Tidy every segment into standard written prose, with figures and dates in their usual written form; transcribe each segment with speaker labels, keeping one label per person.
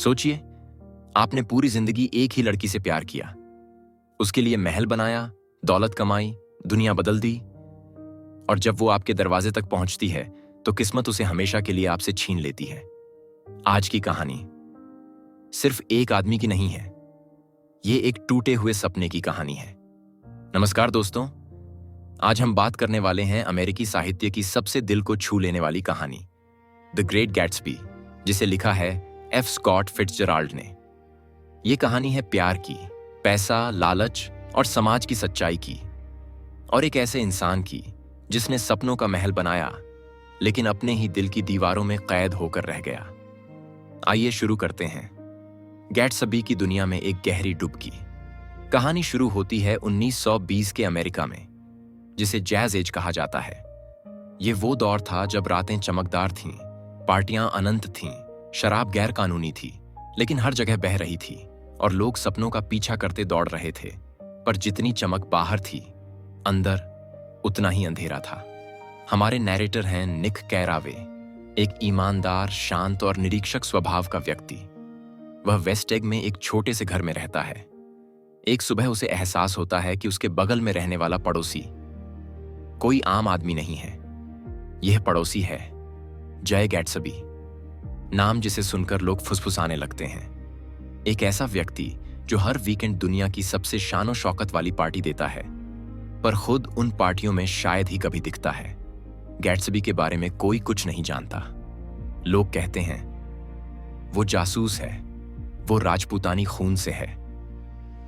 Speaker 1: सोचिए, आपने पूरी जिंदगी एक ही लड़की से प्यार किया, उसके लिए महल बनाया, दौलत कमाई, दुनिया बदल दी, और जब वो आपके दरवाजे तक पहुंचती है तो किस्मत उसे हमेशा के लिए आपसे छीन लेती है। आज की कहानी सिर्फ एक आदमी की नहीं है, ये एक टूटे हुए सपने की कहानी है। नमस्कार दोस्तों, आज हम बात करने वाले हैं अमेरिकी साहित्य की सबसे दिल को छू लेने वाली कहानी, द ग्रेट गैट्सबी, जिसे लिखा है एफ स्कॉट फिट्जजेराल्ड ने। यह कहानी है प्यार की, पैसा, लालच और समाज की सच्चाई की, और एक ऐसे इंसान की जिसने सपनों का महल बनाया लेकिन अपने ही दिल की दीवारों में कैद होकर रह गया। आइए शुरू करते हैं। गैट्सबी की दुनिया में एक गहरी डुबकी। कहानी शुरू होती है 1920 के अमेरिका में, जिसे जैज एज कहा जाता है। यह वो दौर था जब रातें चमकदार थीं, पार्टियां अनंत थीं, शराब गैर कानूनी थी लेकिन हर जगह बह रही थी, और लोग सपनों का पीछा करते दौड़ रहे थे। पर जितनी चमक बाहर थी, अंदर उतना ही अंधेरा था। हमारे नैरेटर हैं निक कैरावे, एक ईमानदार, शांत और निरीक्षक स्वभाव का व्यक्ति। वह वेस्ट एग में एक छोटे से घर में रहता है। एक सुबह उसे एहसास होता है कि उसके बगल में रहने वाला पड़ोसी कोई आम आदमी नहीं है। यह पड़ोसी है जय गैट्सबी, नाम जिसे सुनकर लोग फुसफुसाने लगते हैं। एक ऐसा व्यक्ति जो हर वीकेंड दुनिया की सबसे शानो शौकत वाली पार्टी देता है, पर खुद उन पार्टियों में शायद ही कभी दिखता है। गैट्सबी के बारे में कोई कुछ नहीं जानता। लोग कहते हैं वो जासूस है, वो राजपूतानी खून से है,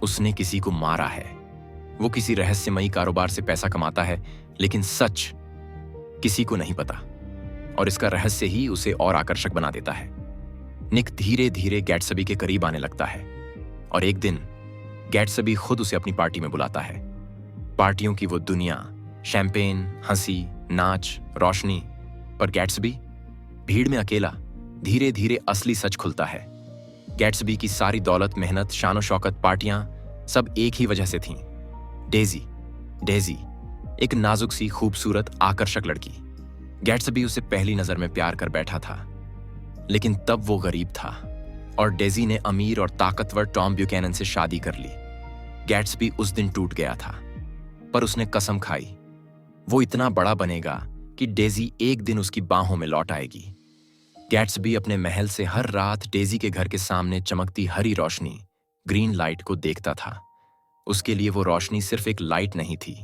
Speaker 1: उसने किसी को मारा है, वो किसी रहस्यमयी कारोबार से पैसा कमाता है, लेकिन सच किसी को नहीं पता, और इसका रहस्य ही उसे और आकर्षक बना देता है। निक धीरे धीरे गैट्सबी के करीब आने लगता है, और एक दिन गैट्सबी खुद उसे अपनी पार्टी में बुलाता है। पार्टियों की वो दुनिया, शैंपेन, हंसी, नाच, रोशनी, पर गैट्सबी भीड़ में अकेला। धीरे धीरे असली सच खुलता है। गैट्सबी की सारी दौलत, मेहनत, शानो शौकत, पार्टियां सब एक ही वजह से थीं। डेजी, एक नाजुक सी, खूबसूरत, आकर्षक लड़की। गैट्सबी उसे पहली नजर में प्यार कर बैठा था, लेकिन तब वो गरीब था, और डेजी ने अमीर और ताकतवर टॉम ब्यूकैनन से शादी कर ली। गैट्सबी उस दिन टूट गया था, पर उसने कसम खाई वो इतना बड़ा बनेगा कि डेजी एक दिन उसकी बाहों में लौट आएगी। गैट्सबी अपने महल से हर रात डेजी के घर के सामने चमकती हरी रोशनी, ग्रीन लाइट को देखता था। उसके लिए वो रोशनी सिर्फ एक लाइट नहीं थी,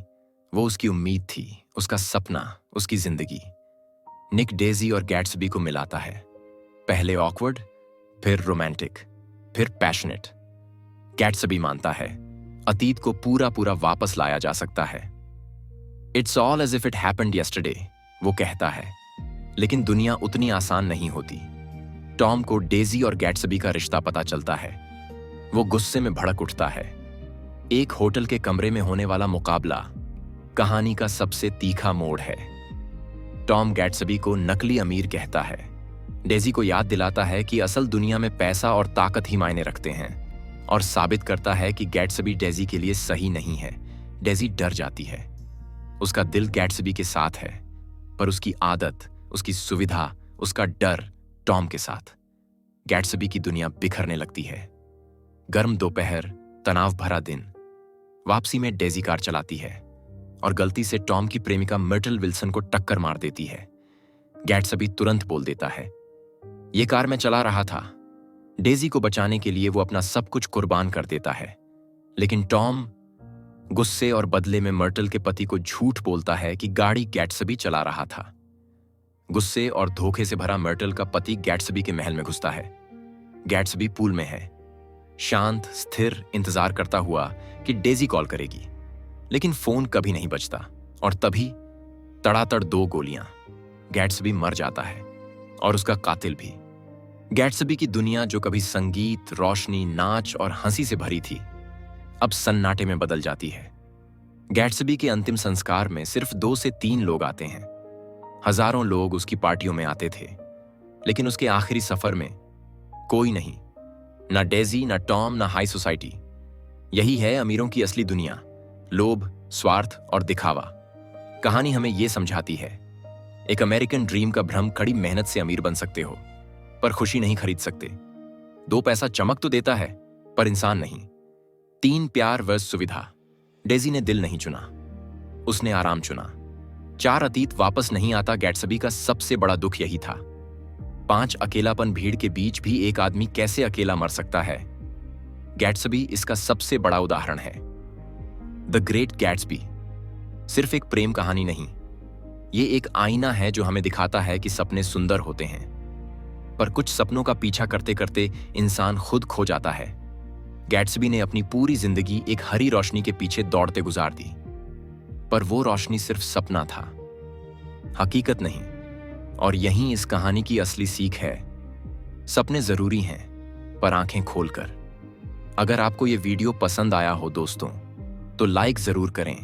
Speaker 1: वो उसकी उम्मीद थी, उसका सपना, उसकी जिंदगी। निक डेजी और गैट्सबी को मिलाता है, पहले ऑकवर्ड, फिर रोमांटिक, फिर पैशनेट। गैट्सबी मानता है अतीत को पूरा पूरा वापस लाया जा सकता है। It's all as if it happened yesterday, वो कहता है, लेकिन दुनिया उतनी आसान नहीं होती। टॉम को डेजी और गैट्सबी का रिश्ता पता चलता है। वो गुस्से में भड़क उठता है। एक होटल के कमरे में होने वाला मुकाबला कहानी का सबसे तीखा मोड़ है। टॉम गैट्सबी को नकली अमीर कहता है, डेजी को याद दिलाता है कि असल दुनिया में पैसा और ताकत ही मायने रखते हैं, और साबित करता है कि गैट्सबी डेजी के लिए सही नहीं है। डेजी डर जाती है। उसका दिल गैट्सबी के साथ है, पर उसकी आदत, उसकी सुविधा, उसका डर टॉम के साथ। गैट्सबी की दुनिया बिखरने लगती है। गर्म दोपहर, तनाव भरा दिन। वापसी में डेजी कार चलाती है और गलती से टॉम की प्रेमिका मर्टल विल्सन को टक्कर मार देती है। गैट्सबी तुरंत बोल देता है, ये कार मैं चला रहा था। डेजी को बचाने के लिए वो अपना सब कुछ कुर्बान कर देता है, लेकिन टॉम गुस्से और बदले में मर्टल के पति को झूठ बोलता है कि गाड़ी गैट्सबी चला रहा था। गुस्से और धोखे से भरा मर्टल का पति गैट्सबी के महल में घुसता है। गैट्सबी पूल में है, शांत, स्थिर, इंतजार करता हुआ कि डेजी कॉल करेगी, लेकिन फोन कभी नहीं बजता। और तभी तड़ातड़ 2 गोलियां। गैट्सबी मर जाता है, और उसका कातिल भी। गैट्सबी की दुनिया, जो कभी संगीत, रोशनी, नाच और हंसी से भरी थी, अब सन्नाटे में बदल जाती है। गैट्सबी के अंतिम संस्कार में सिर्फ 2 से 3 लोग आते हैं। हजारों लोग उसकी पार्टियों में आते थे, लेकिन उसके आखिरी सफर में कोई नहीं, ना डेजी, ना टॉम, ना हाई सोसाइटी। यही है अमीरों की असली दुनिया, लोभ, स्वार्थ और दिखावा। कहानी हमें यह समझाती है, एक अमेरिकन ड्रीम का भ्रम, कड़ी मेहनत से अमीर बन सकते हो, पर खुशी नहीं खरीद सकते। 2 पैसा चमक तो देता है, पर इंसान नहीं। 3 प्यार वर्स सुविधा। डेजी ने दिल नहीं चुना, उसने आराम चुना। 4 अतीत वापस नहीं आता। गैट्सबी का सबसे बड़ा दुख यही था। 5 अकेलापन भीड़ के बीच भी एक आदमी कैसे अकेला मर सकता है। गैट्सबी इसका सबसे बड़ा उदाहरण है। द ग्रेट गैट्सबी सिर्फ एक प्रेम कहानी नहीं, ये एक आईना है जो हमें दिखाता है कि सपने सुंदर होते हैं, पर कुछ सपनों का पीछा करते करते इंसान खुद खो जाता है। गैट्सबी ने अपनी पूरी जिंदगी एक हरी रोशनी के पीछे दौड़ते गुजार दी, पर वो रोशनी सिर्फ सपना था, हकीकत नहीं। और यहीं इस कहानी की असली सीख है। सपने जरूरी हैं, पर आंखें खोलकर। अगर आपको ये वीडियो पसंद आया हो दोस्तों, तो लाइक जरूर करें,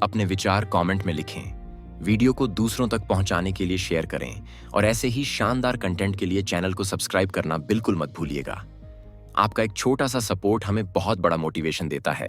Speaker 1: अपने विचार कमेंट में लिखें, वीडियो को दूसरों तक पहुंचाने के लिए शेयर करें, और ऐसे ही शानदार कंटेंट के लिए चैनल को सब्सक्राइब करना बिल्कुल मत भूलिएगा। आपका एक छोटा सा सपोर्ट हमें बहुत बड़ा मोटिवेशन देता है।